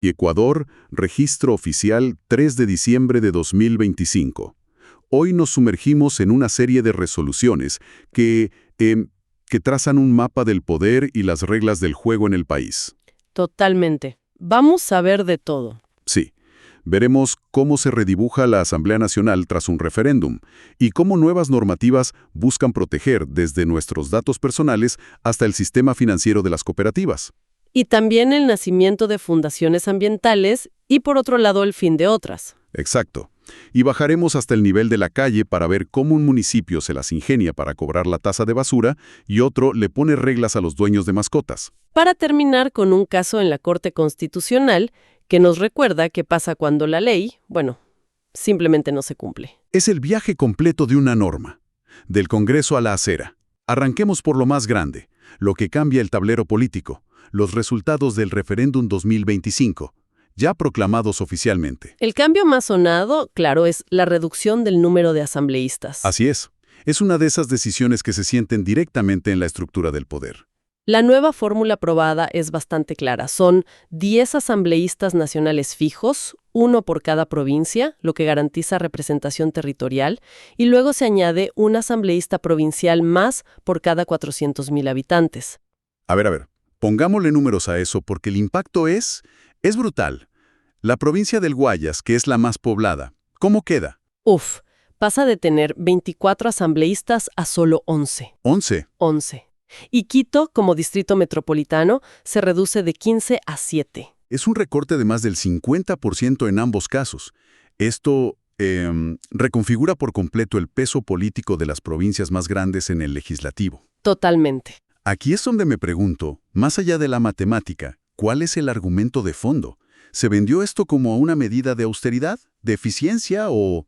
Y Ecuador, registro oficial 3 de diciembre de 2025. Hoy nos sumergimos en una serie de resoluciones que trazan un mapa del poder y las reglas del juego en el país. Totalmente. Vamos a ver de todo. Sí, veremos cómo se redibuja la Asamblea Nacional tras un referéndum y cómo nuevas normativas buscan proteger desde nuestros datos personales hasta el sistema financiero de las cooperativas. Y también el nacimiento de fundaciones ambientales y, por otro lado, el fin de otras. Exacto. Y bajaremos hasta el nivel de la calle para ver cómo un municipio se las ingenia para cobrar la tasa de basura y otro le pone reglas a los dueños de mascotas. Para terminar con un caso en la Corte Constitucional que nos recuerda qué pasa cuando la ley, simplemente no se cumple. Es el viaje completo de una norma, del Congreso a la acera. Arranquemos por lo más grande, lo que cambia el tablero político, los resultados del referéndum 2025. Ya proclamados oficialmente. El cambio más sonado, claro, es la reducción del número de asambleístas. Así es. Es una de esas decisiones que se sienten directamente en la estructura del poder. La nueva fórmula aprobada es bastante clara. Son 10 asambleístas nacionales fijos, uno por cada provincia, lo que garantiza representación territorial, y luego se añade un asambleísta provincial más por cada 400,000 habitantes. A ver, pongámosle números a eso porque el impacto es brutal. La provincia del Guayas, que es la más poblada, ¿cómo queda? Pasa de tener 24 asambleístas a solo 11. ¿11? 11. Y Quito, como distrito metropolitano, se reduce de 15 a 7. Es un recorte de más del 50% en ambos casos. Esto reconfigura por completo el peso político de las provincias más grandes en el legislativo. Totalmente. Aquí es donde me pregunto, más allá de la matemática, ¿cuál es el argumento de fondo? ¿Se vendió esto como una medida de austeridad, de eficiencia o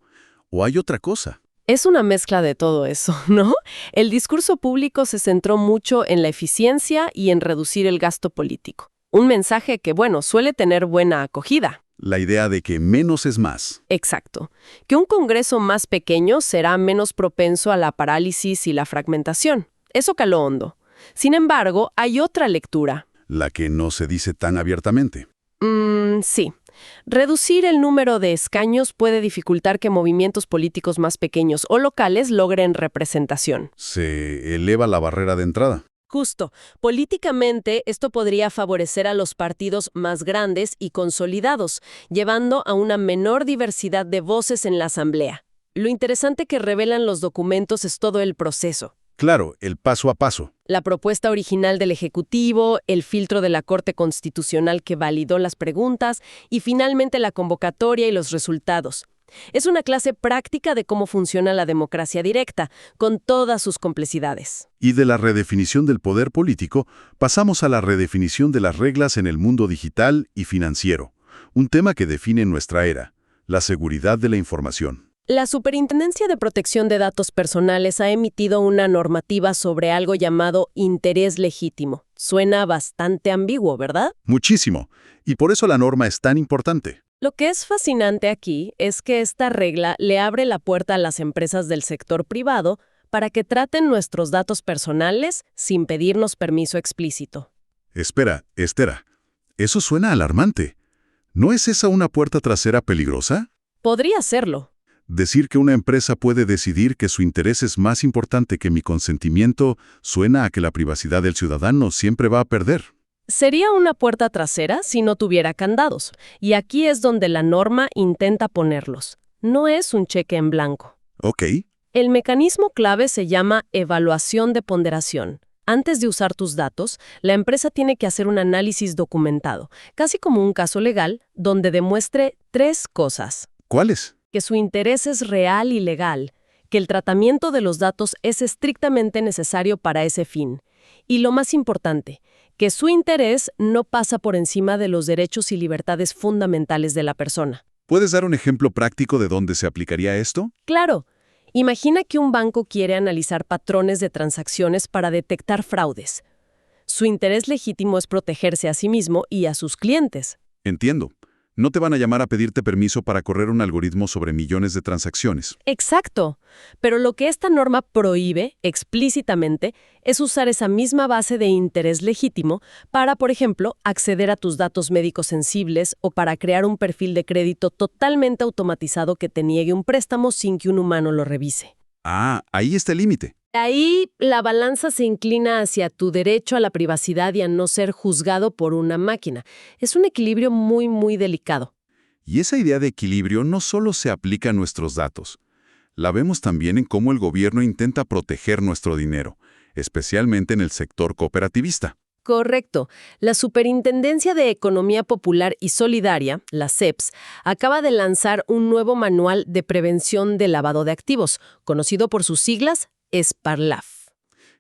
hay otra cosa? Es una mezcla de todo eso, ¿no? El discurso público se centró mucho en la eficiencia y en reducir el gasto político. Un mensaje que, suele tener buena acogida. La idea de que menos es más. Exacto. Que un Congreso más pequeño será menos propenso a la parálisis y la fragmentación. Eso caló hondo. Sin embargo, hay otra lectura. La que no se dice tan abiertamente. Sí. Reducir el número de escaños puede dificultar que movimientos políticos más pequeños o locales logren representación. Se eleva la barrera de entrada. Justo. Políticamente, esto podría favorecer a los partidos más grandes y consolidados, llevando a una menor diversidad de voces en la Asamblea. Lo interesante que revelan los documentos es todo el proceso. Claro, el paso a paso. La propuesta original del Ejecutivo, el filtro de la Corte Constitucional que validó las preguntas y finalmente la convocatoria y los resultados. Es una clase práctica de cómo funciona la democracia directa, con todas sus complejidades. Y de la redefinición del poder político, pasamos a la redefinición de las reglas en el mundo digital y financiero, un tema que define nuestra era, la seguridad de la información. La Superintendencia de Protección de Datos Personales ha emitido una normativa sobre algo llamado interés legítimo. Suena bastante ambiguo, ¿verdad? Muchísimo. Y por eso la norma es tan importante. Lo que es fascinante aquí es que esta regla le abre la puerta a las empresas del sector privado para que traten nuestros datos personales sin pedirnos permiso explícito. Espera, Esther, eso suena alarmante. ¿No es esa una puerta trasera peligrosa? Podría serlo. Decir que una empresa puede decidir que su interés es más importante que mi consentimiento suena a que la privacidad del ciudadano siempre va a perder. Sería una puerta trasera si no tuviera candados, y aquí es donde la norma intenta ponerlos. No es un cheque en blanco. Ok. El mecanismo clave se llama evaluación de ponderación. Antes de usar tus datos, la empresa tiene que hacer un análisis documentado, casi como un caso legal, donde demuestre 3 cosas. ¿Cuáles? Que su interés es real y legal, que el tratamiento de los datos es estrictamente necesario para ese fin, y lo más importante, que su interés no pasa por encima de los derechos y libertades fundamentales de la persona. ¿Puedes dar un ejemplo práctico de dónde se aplicaría esto? Claro. Imagina que un banco quiere analizar patrones de transacciones para detectar fraudes. Su interés legítimo es protegerse a sí mismo y a sus clientes. Entiendo. No te van a llamar a pedirte permiso para correr un algoritmo sobre millones de transacciones. Exacto. Pero lo que esta norma prohíbe explícitamente es usar esa misma base de interés legítimo para, por ejemplo, acceder a tus datos médicos sensibles o para crear un perfil de crédito totalmente automatizado que te niegue un préstamo sin que un humano lo revise. Ah, ahí está el límite. Ahí la balanza se inclina hacia tu derecho a la privacidad y a no ser juzgado por una máquina. Es un equilibrio muy, muy delicado. Y esa idea de equilibrio no solo se aplica a nuestros datos. La vemos también en cómo el gobierno intenta proteger nuestro dinero, especialmente en el sector cooperativista. Correcto. La Superintendencia de Economía Popular y Solidaria, la SEPS, acaba de lanzar un nuevo manual de prevención de lavado de activos, conocido por sus siglas SPARLAF.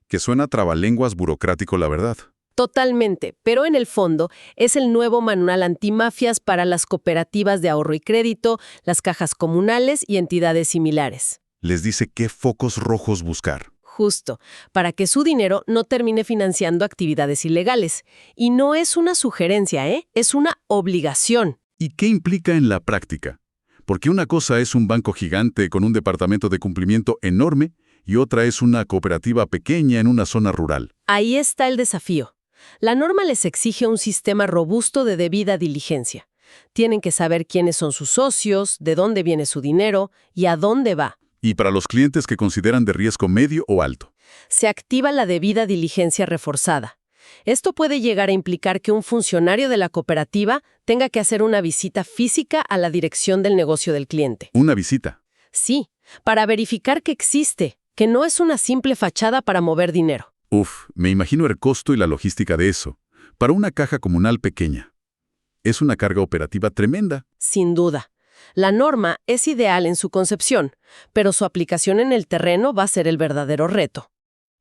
Que suena trabalenguas burocrático, la verdad. Totalmente, pero en el fondo es el nuevo manual antimafias para las cooperativas de ahorro y crédito, las cajas comunales y entidades similares. Les dice qué focos rojos buscar. Justo, para que su dinero no termine financiando actividades ilegales. Y no es una sugerencia, es una obligación. ¿Y qué implica en la práctica? Porque una cosa es un banco gigante con un departamento de cumplimiento enorme y otra es una cooperativa pequeña en una zona rural. Ahí está el desafío. La norma les exige un sistema robusto de debida diligencia. Tienen que saber quiénes son sus socios, de dónde viene su dinero y a dónde va. Y para los clientes que consideran de riesgo medio o alto. Se activa la debida diligencia reforzada. Esto puede llegar a implicar que un funcionario de la cooperativa tenga que hacer una visita física a la dirección del negocio del cliente. ¿Una visita? Sí, para verificar que existe, que no es una simple fachada para mover dinero. Uf, me imagino el costo y la logística de eso. Para una caja comunal pequeña. Es una carga operativa tremenda. Sin duda. La norma es ideal en su concepción, pero su aplicación en el terreno va a ser el verdadero reto.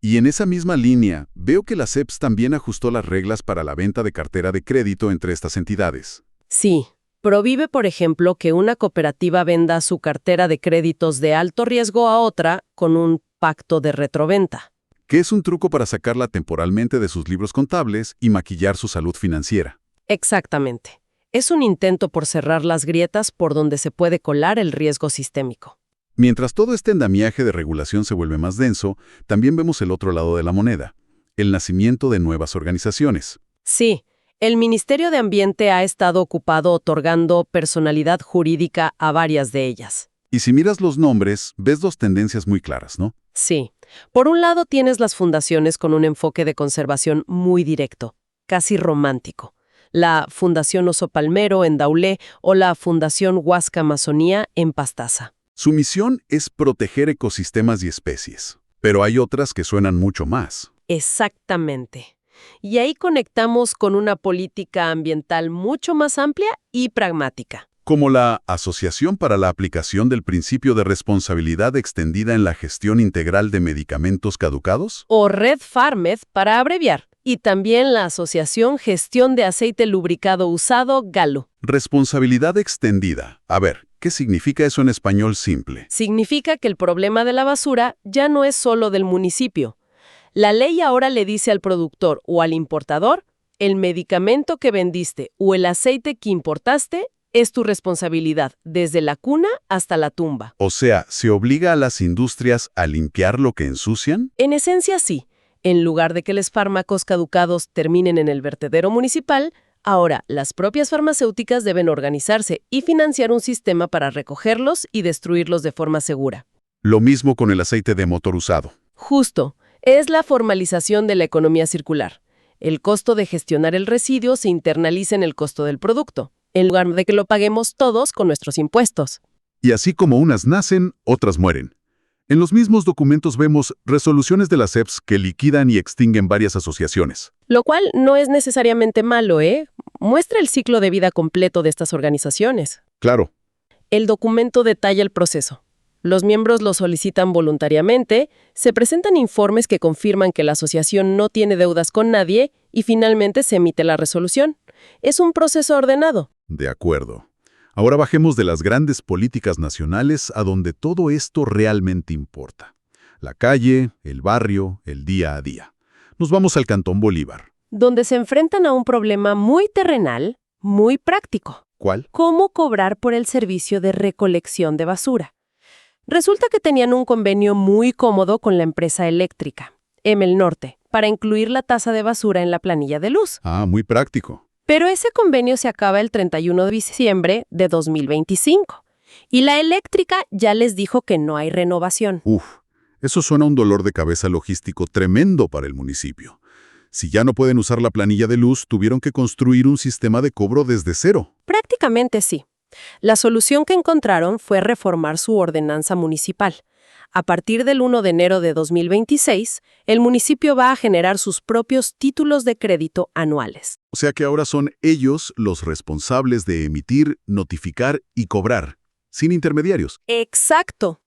Y en esa misma línea, veo que la SEPS también ajustó las reglas para la venta de cartera de crédito entre estas entidades. Sí, prohíbe, por ejemplo, que una cooperativa venda su cartera de créditos de alto riesgo a otra con un pacto de retroventa. Que es un truco para sacarla temporalmente de sus libros contables y maquillar su salud financiera. Exactamente. Es un intento por cerrar las grietas por donde se puede colar el riesgo sistémico. Mientras todo este andamiaje de regulación se vuelve más denso, también vemos el otro lado de la moneda, el nacimiento de nuevas organizaciones. Sí, el Ministerio de Ambiente ha estado ocupado otorgando personalidad jurídica a varias de ellas. Y si miras los nombres, ves dos tendencias muy claras, ¿no? Sí. Por un lado tienes las fundaciones con un enfoque de conservación muy directo, casi romántico. La Fundación Oso Palmero en Daulé o la Fundación Huasca Amazonía en Pastaza. Su misión es proteger ecosistemas y especies, pero hay otras que suenan mucho más. Exactamente. Y ahí conectamos con una política ambiental mucho más amplia y pragmática. Como la Asociación para la Aplicación del Principio de Responsabilidad Extendida en la Gestión Integral de Medicamentos Caducados. O Red Farmed, para abreviar. Y también la Asociación Gestión de Aceite Lubricado Usado, GALU. Responsabilidad extendida. A ver, ¿qué significa eso en español simple? Significa que el problema de la basura ya no es solo del municipio. La ley ahora le dice al productor o al importador, el medicamento que vendiste o el aceite que importaste es tu responsabilidad, desde la cuna hasta la tumba. O sea, ¿se obliga a las industrias a limpiar lo que ensucian? En esencia, sí. En lugar de que los fármacos caducados terminen en el vertedero municipal, ahora las propias farmacéuticas deben organizarse y financiar un sistema para recogerlos y destruirlos de forma segura. Lo mismo con el aceite de motor usado. Justo. Es la formalización de la economía circular. El costo de gestionar el residuo se internaliza en el costo del producto, en lugar de que lo paguemos todos con nuestros impuestos. Y así como unas nacen, otras mueren. En los mismos documentos vemos resoluciones de la SEPS que liquidan y extinguen varias asociaciones. Lo cual no es necesariamente malo, Muestra el ciclo de vida completo de estas organizaciones. Claro. El documento detalla el proceso. Los miembros lo solicitan voluntariamente, se presentan informes que confirman que la asociación no tiene deudas con nadie y finalmente se emite la resolución. Es un proceso ordenado. De acuerdo. Ahora bajemos de las grandes políticas nacionales a donde todo esto realmente importa. La calle, el barrio, el día a día. Nos vamos al Cantón Bolívar. Donde se enfrentan a un problema muy terrenal, muy práctico. ¿Cuál? ¿Cómo cobrar por el servicio de recolección de basura? Resulta que tenían un convenio muy cómodo con la empresa eléctrica, Emel Norte, para incluir la tasa de basura en la planilla de luz. Ah, muy práctico. Pero ese convenio se acaba el 31 de diciembre de 2025. Y la eléctrica ya les dijo que no hay renovación. Uf, eso suena a un dolor de cabeza logístico tremendo para el municipio. Si ya no pueden usar la planilla de luz, tuvieron que construir un sistema de cobro desde cero. Prácticamente sí. La solución que encontraron fue reformar su ordenanza municipal. A partir del 1 de enero de 2026, el municipio va a generar sus propios títulos de crédito anuales. O sea que ahora son ellos los responsables de emitir, notificar y cobrar, sin intermediarios. Exacto.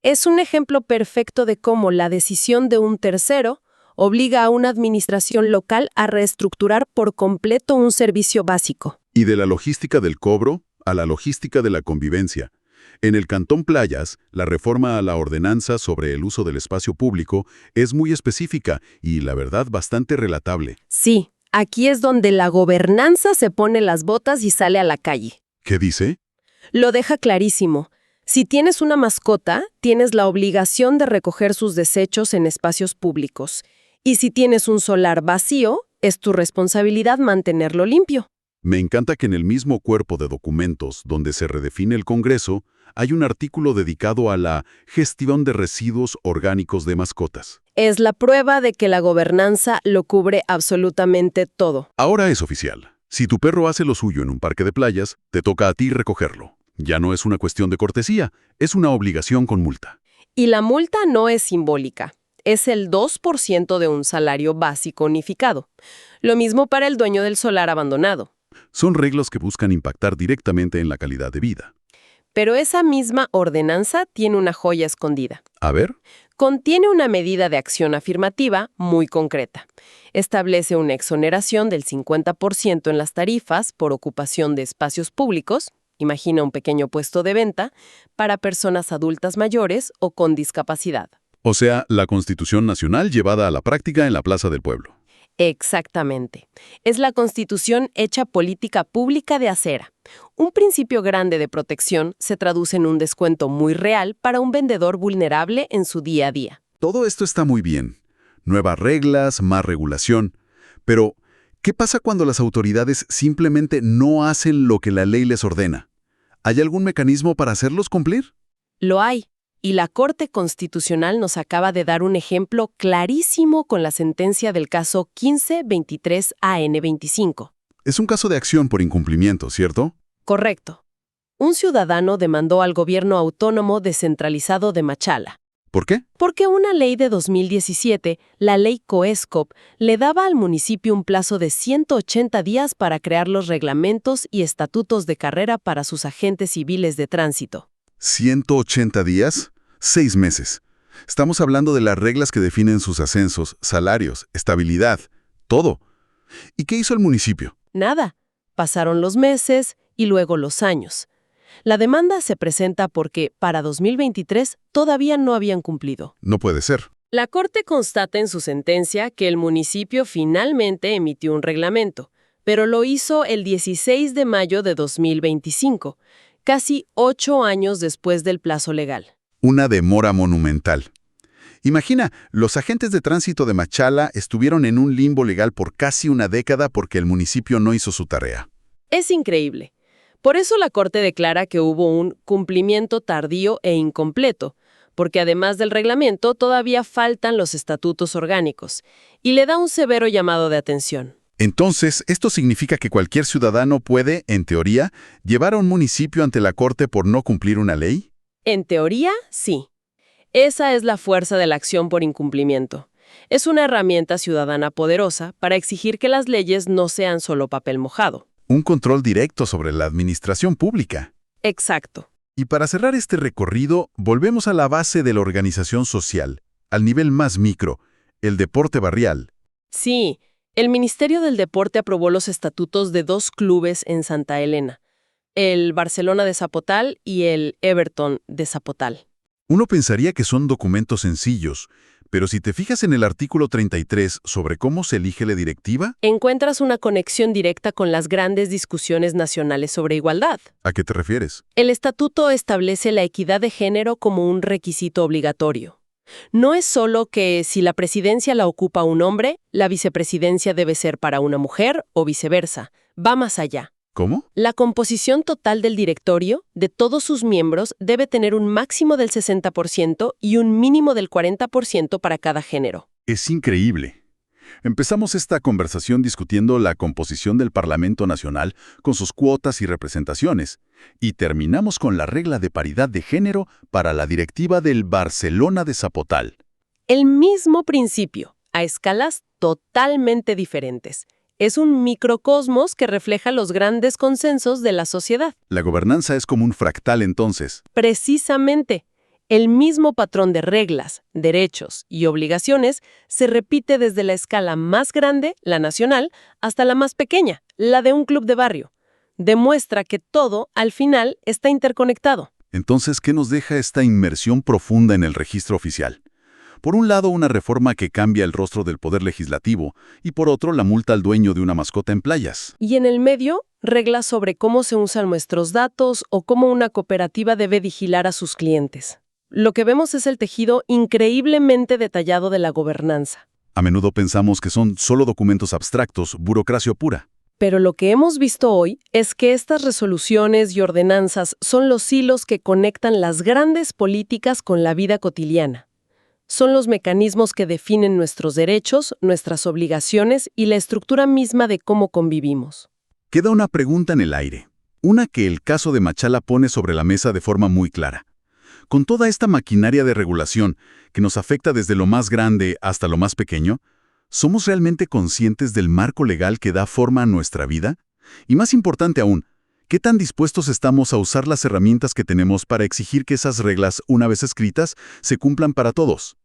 Es un ejemplo perfecto de cómo la decisión de un tercero obliga a una administración local a reestructurar por completo un servicio básico. Y de la logística del cobro a la logística de la convivencia. En el Cantón Playas, la reforma a la ordenanza sobre el uso del espacio público es muy específica y, la verdad, bastante relatable. Sí, aquí es donde la gobernanza se pone las botas y sale a la calle. ¿Qué dice? Lo deja clarísimo. Si tienes una mascota, tienes la obligación de recoger sus desechos en espacios públicos. Y si tienes un solar vacío, es tu responsabilidad mantenerlo limpio. Me encanta que en el mismo cuerpo de documentos donde se redefine el Congreso, hay un artículo dedicado a la gestión de residuos orgánicos de mascotas. Es la prueba de que la gobernanza lo cubre absolutamente todo. Ahora es oficial. Si tu perro hace lo suyo en un parque de playas, te toca a ti recogerlo. Ya no es una cuestión de cortesía, es una obligación con multa. Y la multa no es simbólica. Es el 2% de un salario básico unificado. Lo mismo para el dueño del solar abandonado. Son reglas que buscan impactar directamente en la calidad de vida. Pero esa misma ordenanza tiene una joya escondida. A ver. Contiene una medida de acción afirmativa muy concreta. Establece una exoneración del 50% en las tarifas por ocupación de espacios públicos, imagina un pequeño puesto de venta, para personas adultas mayores o con discapacidad. O sea, la Constitución Nacional llevada a la práctica en la Plaza del Pueblo. Exactamente. Es la Constitución hecha política pública de acera. Un principio grande de protección se traduce en un descuento muy real para un vendedor vulnerable en su día a día. Todo esto está muy bien. Nuevas reglas, más regulación. Pero, ¿qué pasa cuando las autoridades simplemente no hacen lo que la ley les ordena? ¿Hay algún mecanismo para hacerlos cumplir? Lo hay. Y la Corte Constitucional nos acaba de dar un ejemplo clarísimo con la sentencia del caso 1523-AN25. Es un caso de acción por incumplimiento, ¿cierto? Correcto. Un ciudadano demandó al gobierno autónomo descentralizado de Machala. ¿Por qué? Porque una ley de 2017, la ley COESCOP, le daba al municipio un plazo de 180 días para crear los reglamentos y estatutos de carrera para sus agentes civiles de tránsito. 180 días, 6 meses. Estamos hablando de las reglas que definen sus ascensos, salarios, estabilidad, todo. ¿Y qué hizo el municipio? Nada. Pasaron los meses y luego los años. La demanda se presenta porque, para 2023, todavía no habían cumplido. No puede ser. La Corte constata en su sentencia que el municipio finalmente emitió un reglamento, pero lo hizo el 16 de mayo de 2025. Casi 8 años después del plazo legal. Una demora monumental. Imagina, los agentes de tránsito de Machala estuvieron en un limbo legal por casi una década porque el municipio no hizo su tarea. Es increíble. Por eso la Corte declara que hubo un cumplimiento tardío e incompleto, porque además del reglamento todavía faltan los estatutos orgánicos, y le da un severo llamado de atención. Entonces, ¿esto significa que cualquier ciudadano puede, en teoría, llevar a un municipio ante la Corte por no cumplir una ley? En teoría, sí. Esa es la fuerza de la acción por incumplimiento. Es una herramienta ciudadana poderosa para exigir que las leyes no sean solo papel mojado. Un control directo sobre la administración pública. Exacto. Y para cerrar este recorrido, volvemos a la base de la organización social, al nivel más micro, el deporte barrial. Sí. El Ministerio del Deporte aprobó los estatutos de 2 clubes en Santa Elena, el Barcelona de Zapotal y el Everton de Zapotal. Uno pensaría que son documentos sencillos, Pero si te fijas en el artículo 33 sobre cómo se elige la directiva, Encuentras una conexión directa con las grandes discusiones nacionales sobre igualdad. ¿a qué te refieres? El estatuto establece la equidad de género como un requisito obligatorio. No es solo que si la presidencia la ocupa un hombre, la vicepresidencia debe ser para una mujer o viceversa. Va más allá. ¿Cómo? La composición total del directorio, de todos sus miembros, debe tener un máximo del 60% y un mínimo del 40% para cada género. Es increíble. Empezamos esta conversación discutiendo la composición del Parlamento Nacional con sus cuotas y representaciones, y terminamos con la regla de paridad de género para la directiva del Barcelona de Zapotal. El mismo principio, a escalas totalmente diferentes. Es un microcosmos que refleja los grandes consensos de la sociedad. La gobernanza es como un fractal entonces. Precisamente, el mismo patrón de reglas, derechos y obligaciones se repite desde la escala más grande, la nacional, hasta la más pequeña, la de un club de barrio. Demuestra que todo, al final, está interconectado. Entonces, ¿qué nos deja esta inmersión profunda en el registro oficial? Por un lado, una reforma que cambia el rostro del poder legislativo, y por otro, la multa al dueño de una mascota en playas. Y en el medio, reglas sobre cómo se usan nuestros datos o cómo una cooperativa debe vigilar a sus clientes. Lo que vemos es el tejido increíblemente detallado de la gobernanza. A menudo pensamos que son solo documentos abstractos, burocracia pura. Pero lo que hemos visto hoy es que estas resoluciones y ordenanzas son los hilos que conectan las grandes políticas con la vida cotidiana. Son los mecanismos que definen nuestros derechos, nuestras obligaciones y la estructura misma de cómo convivimos. Queda una pregunta en el aire, una que el caso de Machala pone sobre la mesa de forma muy clara. Con toda esta maquinaria de regulación que nos afecta desde lo más grande hasta lo más pequeño, ¿somos realmente conscientes del marco legal que da forma a nuestra vida? Y más importante aún, ¿qué tan dispuestos estamos a usar las herramientas que tenemos para exigir que esas reglas, una vez escritas, se cumplan para todos?